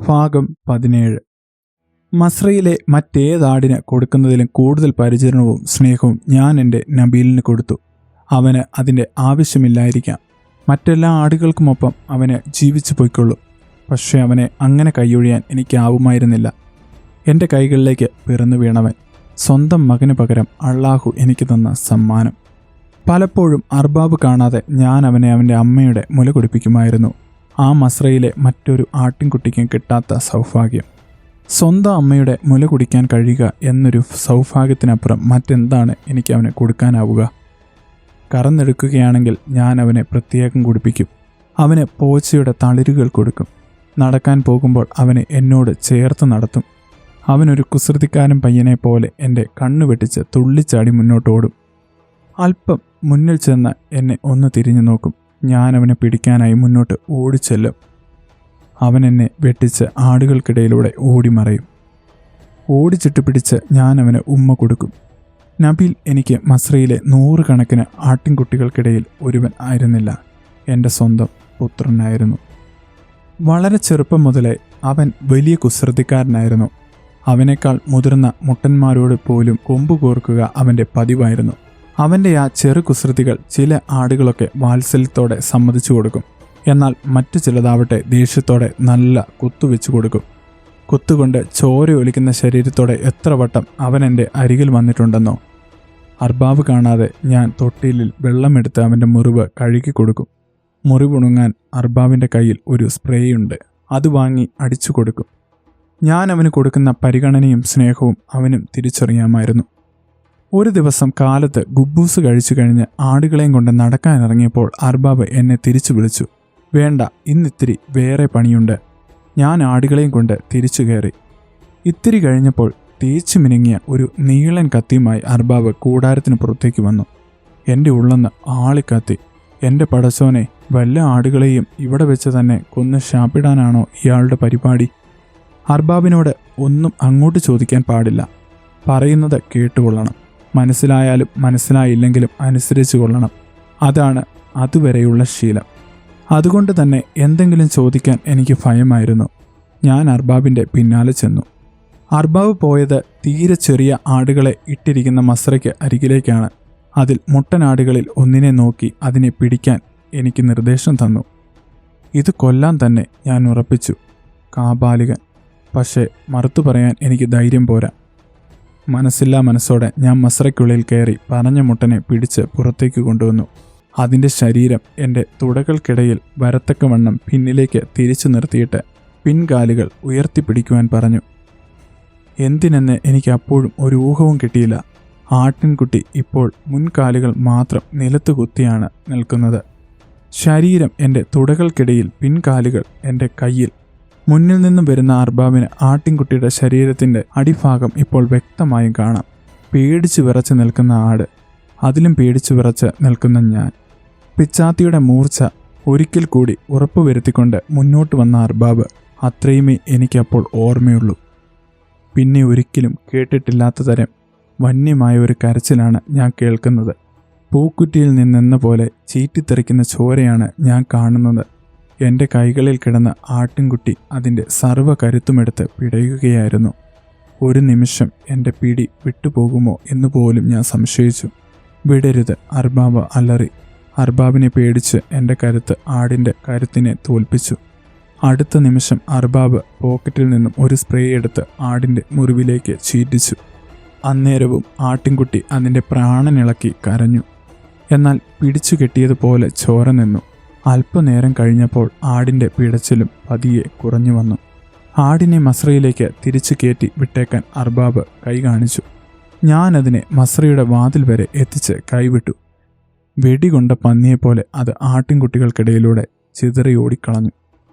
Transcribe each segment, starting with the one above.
ഭാഗം 17. മസ്രയിലെ മറ്റേതാടിന് കൊടുക്കുന്നതിലും കൂടുതൽ പരിചരണവും സ്നേഹവും ഞാൻ എൻ്റെ നബീലിന് കൊടുത്തു. അവന് അതിൻ്റെ ആവശ്യമില്ലായിരിക്കാം. മറ്റെല്ലാ ആടുകൾക്കുമൊപ്പം അവന് ജീവിച്ചു പോയിക്കൊള്ളും. പക്ഷേ അവനെ അങ്ങനെ കൈയൊഴിയാൻ എനിക്കാവുമായിരുന്നില്ല. എൻ്റെ കൈകളിലേക്ക് പിറന്നു വീണവൻ, സ്വന്തം മകന് പകരം അള്ളാഹു എനിക്ക് തന്ന സമ്മാനം. പലപ്പോഴും അർബാബ് കാണാതെ ഞാൻ അവനെ അവൻ്റെ അമ്മയുടെ മുല കുടിപ്പിക്കുമായിരുന്നു. ആ മസ്രയിലെ മറ്റൊരു ആട്ടിൻകുട്ടിക്കും കിട്ടാത്ത സൗഭാഗ്യം. സ്വന്തം അമ്മയുടെ മുല കുടിക്കാൻ കഴിയുക എന്നൊരു സൗഭാഗ്യത്തിനപ്പുറം മറ്റെന്താണ് എനിക്ക് അവന് കൊടുക്കാനാവുക? കറന്നെടുക്കുകയാണെങ്കിൽ ഞാൻ അവനെ പ്രത്യേകം കുടിപ്പിക്കും. അവന് പോച്ചയുടെ തളിരുകൾ കൊടുക്കും. നടക്കാൻ പോകുമ്പോൾ അവനെ എന്നോട് ചേർത്ത് നടത്തും. അവനൊരു കുസൃതിക്കാരൻ പയ്യനെ പോലെ എൻ്റെ കണ്ണു വെട്ടിച്ച് തുള്ളിച്ചാടി മുന്നോട്ടോടും. അല്പം മുന്നിൽ ചെന്ന് എന്നെ ഒന്ന് തിരിഞ്ഞു നോക്കും. ഞാൻ അവനെ പിടിക്കാനായി മുന്നോട്ട് ഓടിച്ചെല്ലും. അവൻ എന്നെ വെട്ടിച്ച് ആടുകൾക്കിടയിലൂടെ ഓടിമറയും. ഓടിച്ചിട്ട് പിടിച്ച് ഞാൻ അവന് ഉമ്മ കൊടുക്കും. നബീൽ എനിക്ക് മസ്രയിലെ 100 കണക്കിന് ആട്ടിൻകുട്ടികൾക്കിടയിൽ ഒരുവൻ ആയിരുന്നില്ല, എൻ്റെ സ്വന്തം പുത്രനായിരുന്നു. വളരെ ചെറുപ്പം മുതലേ അവൻ വലിയ കുസൃതിക്കാരനായിരുന്നു. അവനേക്കാൾ മുതിർന്ന മുട്ടന്മാരോട് പോലും കൊമ്പ് കോർക്കുക അവൻ്റെ പതിവായിരുന്നു. അവൻ്റെ ആ ചെറു കുസൃതികൾ ചില ആടുകളൊക്കെ വാത്സല്യത്തോടെ സമ്മതിച്ചു കൊടുക്കും. എന്നാൽ മറ്റു ചിലതാവട്ടെ ദേഷ്യത്തോടെ നല്ല കുത്തുവെച്ചു കൊടുക്കും. കുത്തുകൊണ്ട് ചോര ഒലിക്കുന്ന ശരീരത്തോടെ എത്ര വട്ടം അവൻ എൻ്റെ അരികിൽ വന്നിട്ടുണ്ടെന്നോ. അർബാബ് കാണാതെ ഞാൻ തൊട്ടിലിൽ വെള്ളമെടുത്ത് അവൻ്റെ മുറിവ് കഴുകി കൊടുക്കും. മുറിവുണങ്ങാൻ അർബാബിൻ്റെ കയ്യിൽ ഒരു സ്പ്രേയുണ്ട്, അത് വാങ്ങി അടിച്ചു കൊടുക്കും. ഞാൻ അവന് കൊടുക്കുന്ന പരിഗണനയും സ്നേഹവും അവനും തിരിച്ചറിയാമായിരുന്നു. ഒരു ദിവസം കാലത്ത് ഗുബൂസ് കഴിച്ചു കഴിഞ്ഞ് ആടുകളെയും കൊണ്ട് നടക്കാനിറങ്ങിയപ്പോൾ അർബാബ് എന്നെ തിരിച്ചു വിളിച്ചു. വേണ്ട, ഇന്നിത്തിരി വേറെ പണിയുണ്ട്. ഞാൻ ആടുകളെയും കൊണ്ട് തിരിച്ചു കയറി. ഇത്തിരി കഴിഞ്ഞപ്പോൾ തേച്ചു മിനുങ്ങിയ ഒരു നീളൻ കത്തിയുമായി അർബാബ് കൂടാരത്തിന് പുറത്തേക്ക് വന്നു. എൻ്റെ ഉള്ളെന്ന് ആളിക്കത്തി. എൻ്റെ പടച്ചോനെ, വല്ല ആടുകളെയും ഇവിടെ വെച്ച് തന്നെ കൊന്ന് ശാപ്പിടാനാണോ ഇയാളുടെ പരിപാടി? അർബാബിനോട് ഒന്നും അങ്ങോട്ട് ചോദിക്കാൻ പാടില്ല. പറയുന്നത് കേട്ടുകൊള്ളണം. മനസ്സിലായാലും മനസ്സിലായില്ലെങ്കിലും അനുസരിച്ചു കൊള്ളണം. അതാണ് അതുവരെയുള്ള ശീലം. അതുകൊണ്ട് തന്നെ എന്തെങ്കിലും ചോദിക്കാൻ എനിക്ക് ഭയമായിരുന്നു. ഞാൻ അർബാബിൻ്റെ പിന്നാലെ ചെന്നു. അർബാബ് പോയത് തീരെ ചെറിയ ആടുകളെ ഇട്ടിരിക്കുന്ന മസ്രയ്ക്ക് അരികിലേക്കാണ്. അതിൽ മുട്ടനാടുകളിൽ ഒന്നിനെ നോക്കി അതിനെ പിടിക്കാൻ എനിക്ക് നിർദ്ദേശം തന്നു. ഇത് കൊല്ലാൻ തന്നെ ഞാൻ ഉറപ്പിച്ചു. കാബാലികൻ. പക്ഷേ മറുത്തു പറയാൻ എനിക്ക് ധൈര്യം പോരാ. മനസ്സില്ലാ മനസ്സോടെ ഞാൻ മസ്രയ്ക്കുള്ളിൽ കയറി പറഞ്ഞ മുട്ടനെ പിടിച്ച് പുറത്തേക്ക് കൊണ്ടുവന്നു. അതിൻ്റെ ശരീരം എൻ്റെ തുടകൾക്കിടയിൽ വരത്തക്കവണ്ണം പിന്നിലേക്ക് തിരിച്ചു നിർത്തിയിട്ട് പിൻകാലുകൾ ഉയർത്തിപ്പിടിക്കുവാൻ പറഞ്ഞു. എന്തിനെന്ന് എനിക്ക് അപ്പോഴും ഒരു ഊഹവും കിട്ടിയില്ല. ആട്ടിൻകുട്ടി ഇപ്പോൾ മുൻകാലുകൾ മാത്രം നിലത്ത് കുത്തിയാണ് നിൽക്കുന്നത്. ശരീരം എൻ്റെ തുടകൾക്കിടയിൽ, പിൻകാലുകൾ എൻ്റെ കയ്യിൽ. മുന്നിൽ നിന്നും വരുന്ന അർബാബിന് ആട്ടിൻകുട്ടിയുടെ ശരീരത്തിൻ്റെ അടിഭാഗം ഇപ്പോൾ വ്യക്തമായും കാണാം. പേടിച്ചു വിറച്ച് നിൽക്കുന്ന ആട്, അതിലും പേടിച്ചു വിറച്ച് നിൽക്കുന്ന ഞാൻ. പിച്ചാത്തിയുടെ മൂർച്ച ഒരിക്കൽ കൂടി ഉറപ്പുവരുത്തിക്കൊണ്ട് മുന്നോട്ട് വന്ന അർബാബ്. അത്രയുമേ എനിക്കപ്പോൾ ഓർമ്മയുള്ളൂ. പിന്നെ ഒരിക്കലും കേട്ടിട്ടില്ലാത്ത തരം വന്യമായ ഒരു കരച്ചിലാണ് ഞാൻ കേൾക്കുന്നത്. പൂക്കുറ്റിയിൽ നിന്നെന്ന പോലെ ചീറ്റിത്തെറിക്കുന്ന ചോരയാണ് ഞാൻ കാണുന്നത്. എൻ്റെ കൈകളിൽ കിടന്ന ആട്ടിൻകുട്ടി അതിൻ്റെ സർവ്വ കരുത്തുമെടുത്ത് പിടയുകയായിരുന്നു. ഒരു നിമിഷം എൻ്റെ പിടി വിട്ടുപോകുമോ എന്ന് പോലും ഞാൻ സംശയിച്ചു. വിടരുത്, അർബാബ് അലറി. അർബാബിനെ പേടിച്ച് എൻ്റെ കരുത്ത് ആടിൻ്റെ കരുത്തിനെ തോൽപ്പിച്ചു. അടുത്ത നിമിഷം അർബാബ് പോക്കറ്റിൽ നിന്നും ഒരു സ്പ്രേ എടുത്ത് ആടിൻ്റെ മുറിവിലേക്ക് ചീറ്റിച്ചു. അന്നേരവും ആട്ടിൻകുട്ടി അതിൻ്റെ പ്രാണനിളക്കി കരഞ്ഞു. എന്നാൽ പിടിച്ചു കെട്ടിയതുപോലെ ചോര നിന്നു. അല്പനേരം കഴിഞ്ഞപ്പോൾ ആടിൻ്റെ പിടച്ചിലും പതിയെ കുറഞ്ഞു വന്നു. ആടിനെ മസ്രയിലേക്ക് തിരിച്ചു കയറ്റി വിട്ടേക്കാൻ അർബാബ് കൈ കാണിച്ചു. ഞാനതിനെ മസ്രയുടെ വാതിൽ വരെ എത്തിച്ച് കൈവിട്ടു. വെടികൊണ്ട പന്നിയെപ്പോലെ അത് ആട്ടിൻകുട്ടികൾക്കിടയിലൂടെ ചിതറി ഓടിക്കളഞ്ഞു.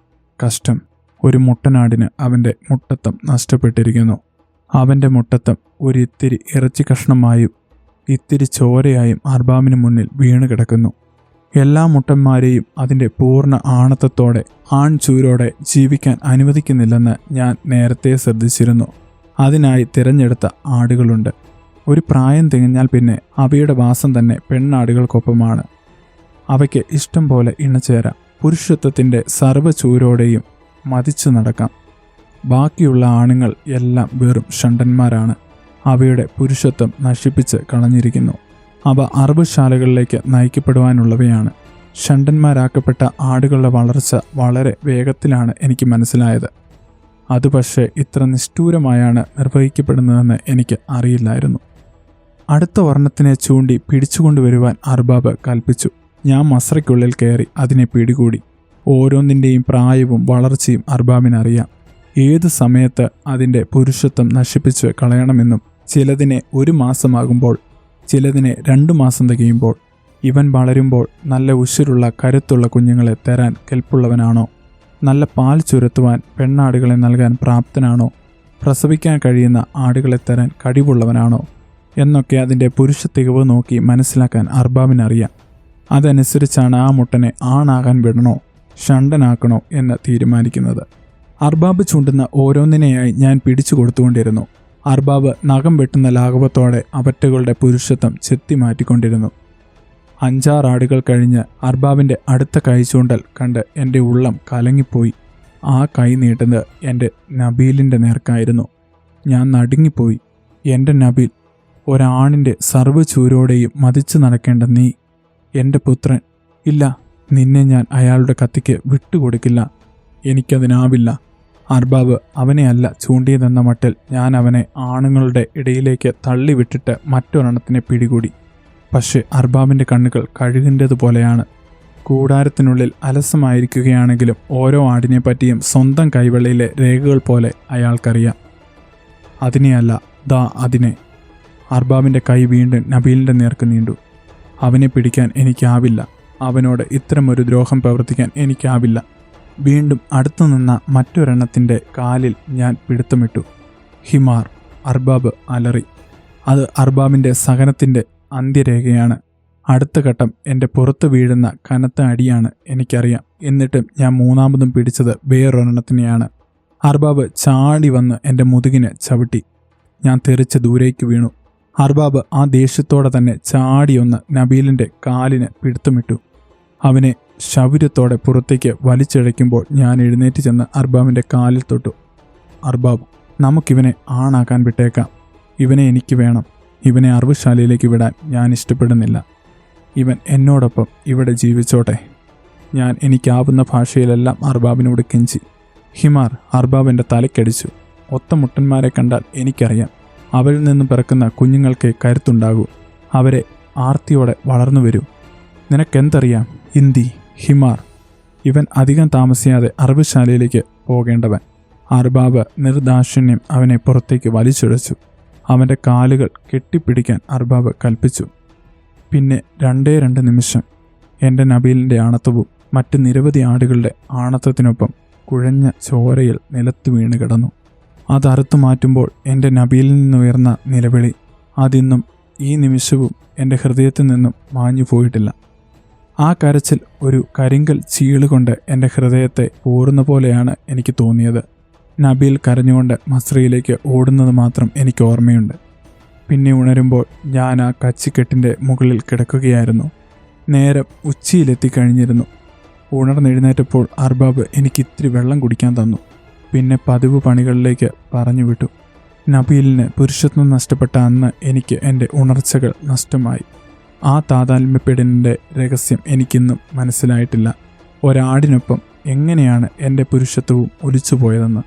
കഷ്ടം, ഒരു മുട്ടനാടിന് അവൻ്റെ മുട്ടത്തം നഷ്ടപ്പെട്ടിരിക്കുന്നു. അവൻ്റെ മുട്ടത്തം ഒരിത്തിരി ഇറച്ചി കഷ്ണമായും ഇത്തിരി ചോരയായും അർബാബിന് മുന്നിൽ വീണു കിടക്കുന്നു. എല്ലാ മുട്ടന്മാരെയും അതിൻ്റെ പൂർണ്ണ ആണത്തത്തോടെ ആൺചൂരോടെ ജീവിക്കാൻ അനുവദിക്കുന്നില്ലെന്ന് ഞാൻ നേരത്തെ ശ്രദ്ധിച്ചിരുന്നു. അതിനായി തിരഞ്ഞെടുത്ത ആടുകളുണ്ട്. ഒരു പ്രായം തികഞ്ഞാൽ പിന്നെ അവയുടെ വാസം തന്നെ പെണ്ണാടുകൾക്കൊപ്പമാണ്. അവയ്ക്ക് ഇഷ്ടം പോലെ ഇണചേരാം. പുരുഷത്വത്തിൻ്റെ സർവ്വചൂരോടെയും മതിച്ചു നടക്കാം. ബാക്കിയുള്ള ആണുങ്ങൾ എല്ലാം വെറും ഷണ്ടന്മാരാണ്. അവയുടെ പുരുഷത്വം നശിപ്പിച്ച് കളഞ്ഞിരിക്കുന്നു. അവ അറബുശാലകളിലേക്ക് നയിക്കപ്പെടുവാനുള്ളവയാണ്. ഷണ്ടന്മാരാക്കപ്പെട്ട ആടുകളുടെ വളർച്ച വളരെ വേഗത്തിലാണ് എനിക്ക് മനസ്സിലായത്. അത് പക്ഷേ ഇത്ര നിഷ്ഠൂരമായാണ് നിർവഹിക്കപ്പെടുന്നതെന്ന് എനിക്ക് അറിയില്ലായിരുന്നു. അടുത്ത വർണ്ണത്തിനെ ചൂണ്ടി പിടിച്ചുകൊണ്ടുവരുവാൻ അർബാബ് കൽപ്പിച്ചു. ഞാൻ മസ്രയ്ക്കുള്ളിൽ കയറി അതിനെ പിടികൂടി. ഓരോന്നിൻ്റെയും പ്രായവും വളർച്ചയും അർബാബിനറിയാം. ഏത് സമയത്ത് അതിൻ്റെ പുരുഷത്വം നശിപ്പിച്ച് കളയണമെന്നും, ചിലതിനെ 1 മാസമാകുമ്പോൾ, ചിലതിനെ 2 മാസം തികയുമ്പോൾ, ഇവൻ വളരുമ്പോൾ നല്ല ഉശിരുള്ള കരുത്തുള്ള കുഞ്ഞുങ്ങളെ തരാൻ കെൽപ്പുള്ളവനാണോ, നല്ല പാൽ ചുരത്തുവാൻ പെണ്ണാടുകളെ നൽകാൻ പ്രാപ്തനാണോ, പ്രസവിക്കാൻ കഴിയുന്ന ആടുകളെ തരാൻ കഴിവുള്ളവനാണോ എന്നൊക്കെ അതിൻ്റെ പുരുഷ തികവ് നോക്കി മനസ്സിലാക്കാൻ അർബാബിനറിയാം. അതനുസരിച്ചാണ് ആ മുട്ടനെ ആണാകാൻ വിടണോ ഷണ്ടനാക്കണോ എന്ന് തീരുമാനിക്കുന്നത്. അർബാബ് ചൂണ്ടുന്ന ഓരോന്നിനെയായി ഞാൻ പിടിച്ചു കൊടുത്തുകൊണ്ടിരുന്നു. അർബാബ് നഖം വെട്ടുന്ന ലാഘവത്തോടെ അവറ്റകളുടെ പുരുഷത്വം ചെത്തി മാറ്റിക്കൊണ്ടിരുന്നു. 5-6 ആടുകൾ കഴിഞ്ഞ് അർബാബിൻ്റെ അടുത്ത കൈ ചൂണ്ടൽ കണ്ട് എൻ്റെ ഉള്ളം കലങ്ങിപ്പോയി. ആ കൈ നീട്ടുന്നത് എൻ്റെ നബീലിൻ്റെ നേർക്കായിരുന്നു. ഞാൻ നടുങ്ങിപ്പോയി. എൻ്റെ നബീൽ, ഒരാണിൻ്റെ സർവ്വചൂരോടെയും മതിച്ചു നടക്കേണ്ട നീ, എൻ്റെ പുത്രൻ. ഇല്ല, നിന്നെ ഞാൻ അയാളുടെ കത്തിക്ക് വിട്ടുകൊടുക്കില്ല. എനിക്കതിനാവില്ല. അർബാബ് അവനെ അല്ല ചൂണ്ടിയതെന്ന മട്ടിൽ ഞാൻ അവനെ ആണുങ്ങളുടെ ഇടയിലേക്ക് തള്ളിവിട്ടിട്ട് മറ്റൊരെണ്ണത്തിനെ പിടികൂടി. പക്ഷേ അർബാബിൻ്റെ കണ്ണുകൾ കഴുകിൻ്റെതുപോലെയാണ്. കൂടാരത്തിനുള്ളിൽ അലസമായിരിക്കുകയാണെങ്കിലും ഓരോ ആടിനെ പറ്റിയും സ്വന്തം കൈവെള്ളയിലെ രേഖകൾ പോലെ അയാൾക്കറിയാം. അതിനെയല്ല, ദാ അതിനെ. അർബാബിൻ്റെ കൈ വീണ്ടും നബീലിൻ്റെ നേർക്ക് നീണ്ടു. അവനെ പിടിക്കാൻ എനിക്കാവില്ല. അവനോട് ഇത്തരമൊരു ദ്രോഹം പ്രവർത്തിക്കാൻ എനിക്കാവില്ല. വീണ്ടും അടുത്തു നിന്ന മറ്റൊരെണ്ണത്തിൻ്റെ കാലിൽ ഞാൻ പിടുത്തമിട്ടു. ഹിമാർ! അർബാബ് അലറി. അത് അർബാബിൻ്റെ സഹനത്തിൻ്റെ അന്ത്യരേഖയാണ്. അടുത്ത ഘട്ടം എൻ്റെ പുറത്ത് വീഴുന്ന കനത്ത അടിയാണ്, എനിക്കറിയാം. എന്നിട്ടും ഞാൻ മൂന്നാമതും പിടിച്ചത് വേറൊരെണ്ണത്തിനെയാണ്. അർബാബ് ചാടി വന്ന് എൻ്റെ മുതുകിനെ ചവിട്ടി. ഞാൻ തെറിച്ച് ദൂരേക്ക് വീണു. അർബാബ് ആ ദേഷ്യത്തോടെ തന്നെ ചാടിയൊന്ന് നബീലിൻ്റെ കാലിന് പിടുത്തമിട്ടു. അവനെ ശൗര്യത്തോടെ പുറത്തേക്ക് വലിച്ചിഴയ്ക്കുമ്പോൾ ഞാൻ എഴുന്നേറ്റ് ചെന്ന് അർബാബിൻ്റെ കാലിൽ തൊട്ടു. അർബാബ്, നമുക്കിവനെ ആണാക്കാൻ വിട്ടേക്കാം. ഇവനെ എനിക്ക് വേണം. ഇവനെ അറവുശാലയിലേക്ക് വിടാൻ ഞാൻ ഇഷ്ടപ്പെടുന്നില്ല. ഇവൻ എന്നോടൊപ്പം ഇവിടെ ജീവിച്ചോട്ടെ. ഞാൻ എനിക്കാവുന്ന ഭാഷയിലെല്ലാം അർബാബിനോട് കെഞ്ചി. ഹിമാർ! അർബാബ് എൻ്റെ തലക്കടിച്ചു. ഒത്ത മുട്ടന്മാരെ കണ്ടാൽ എനിക്കറിയാം, അവരിൽ നിന്ന് പിറക്കുന്ന കുഞ്ഞുങ്ങൾക്ക് കരുത്തുണ്ടാകൂ. അവരെ ആർത്തിയോടെ വളർന്നു വരൂ. നിനക്കെന്തറിയാം? ഇന്ദി! ഹിമാർ! ഇവൻ അധികം താമസിയാതെ അറവുശാലയിലേക്ക് പോകേണ്ടവൻ. അർബാബ് നിർദാക്ഷിണ്യം അവനെ പുറത്തേക്ക് വലിച്ചിഴച്ചു. അവൻ്റെ കാലുകൾ കെട്ടിപ്പിടിക്കാൻ അർബാബ് കൽപ്പിച്ചു. പിന്നെ 2 നിമിഷം എൻ്റെ നബീലിൻ്റെ ആണത്വവും മറ്റ് നിരവധി ആടുകളുടെ ആണത്വത്തിനൊപ്പം കുഴഞ്ഞ ചോരയിൽ നിലത്ത് വീണ് കിടന്നു. അതറുത്തു മാറ്റുമ്പോൾ എൻ്റെ നബീലിൽ നിന്നുയർന്ന നിലവിളി അതിന്നും ഈ നിമിഷവും എൻ്റെ ഹൃദയത്തിൽ നിന്നും മാഞ്ഞു പോയിട്ടില്ല. ആ കരച്ചിൽ ഒരു കരിങ്കൽ ചീളുകൊണ്ട് എൻ്റെ ഹൃദയത്തെ പോറുന്ന പോലെയാണ് എനിക്ക് തോന്നിയത്. നബീൽ കരഞ്ഞുകൊണ്ട് മസ്രയിലേക്ക് ഓടുന്നത് മാത്രം എനിക്ക് ഓർമ്മയുണ്ട്. പിന്നെ ഉണരുമ്പോൾ ഞാൻ ആ കച്ചിക്കെട്ടിൻ്റെ മുകളിൽ കിടക്കുകയായിരുന്നു. നേരം ഉച്ചിയിലെത്തിക്കഴിഞ്ഞിരുന്നു. ഉണർന്നെഴുന്നേറ്റപ്പോൾ അർബാബ് എനിക്ക് ഇത്തിരി വെള്ളം കുടിക്കാൻ തന്നു. പിന്നെ പതിവ് പണികളിലേക്ക് പറഞ്ഞു വിട്ടു. നബീലിന് പുരുഷത്വം നഷ്ടപ്പെട്ട അന്ന് എനിക്ക് എൻ്റെ ഉണർച്ചകൾ നഷ്ടമായി. ആ താതാത്മ്യപ്പെടലിൻ്റെ രഹസ്യം എനിക്കിന്നും മനസ്സിലായിട്ടില്ല. ഒരാടിനൊപ്പം എങ്ങനെയാണ് എൻ്റെ പുരുഷത്വവും ഒലിച്ചുപോയതെന്ന്.